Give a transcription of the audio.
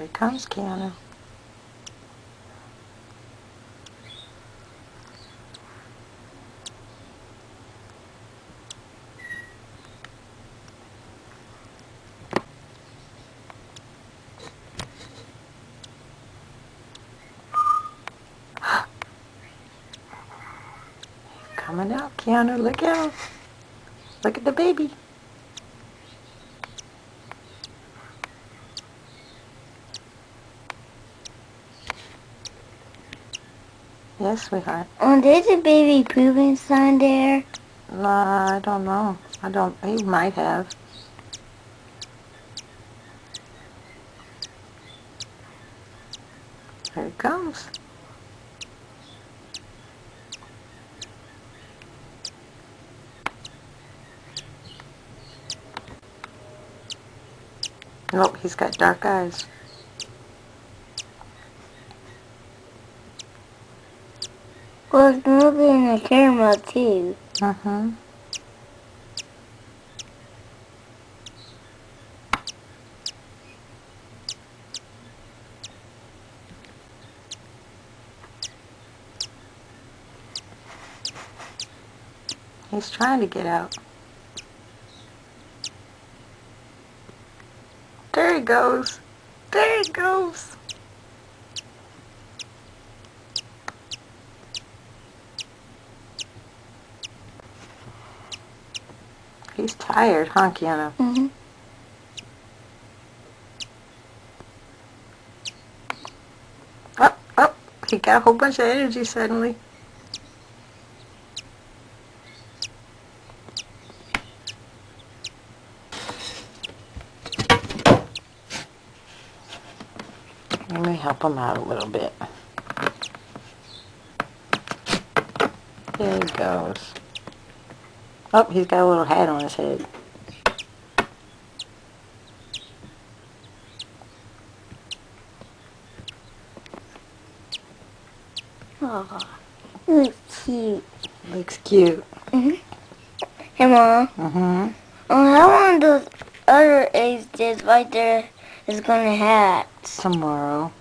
he comes, Keanu. Coming out, Keanu. Look out. Look at the baby. Yes, sweetheart. There's a baby pooping sign there. I don't know. He might have. Here he comes. Nope, he's got dark eyes. Well, it's moving the camera too. Mm-hmm. He's trying to get out. There he goes. There he goes. He's tired, huh, Keanu? Mm-hmm. Oh, he got a whole bunch of energy suddenly. Let me help him out a little bit. There he goes. Oh, he's got a little hat on his head. Oh, looks cute. Looks cute. Mm-hmm. Hey, Mom. Mm-hmm. How long those other eggs just right there is gonna hatch? Tomorrow.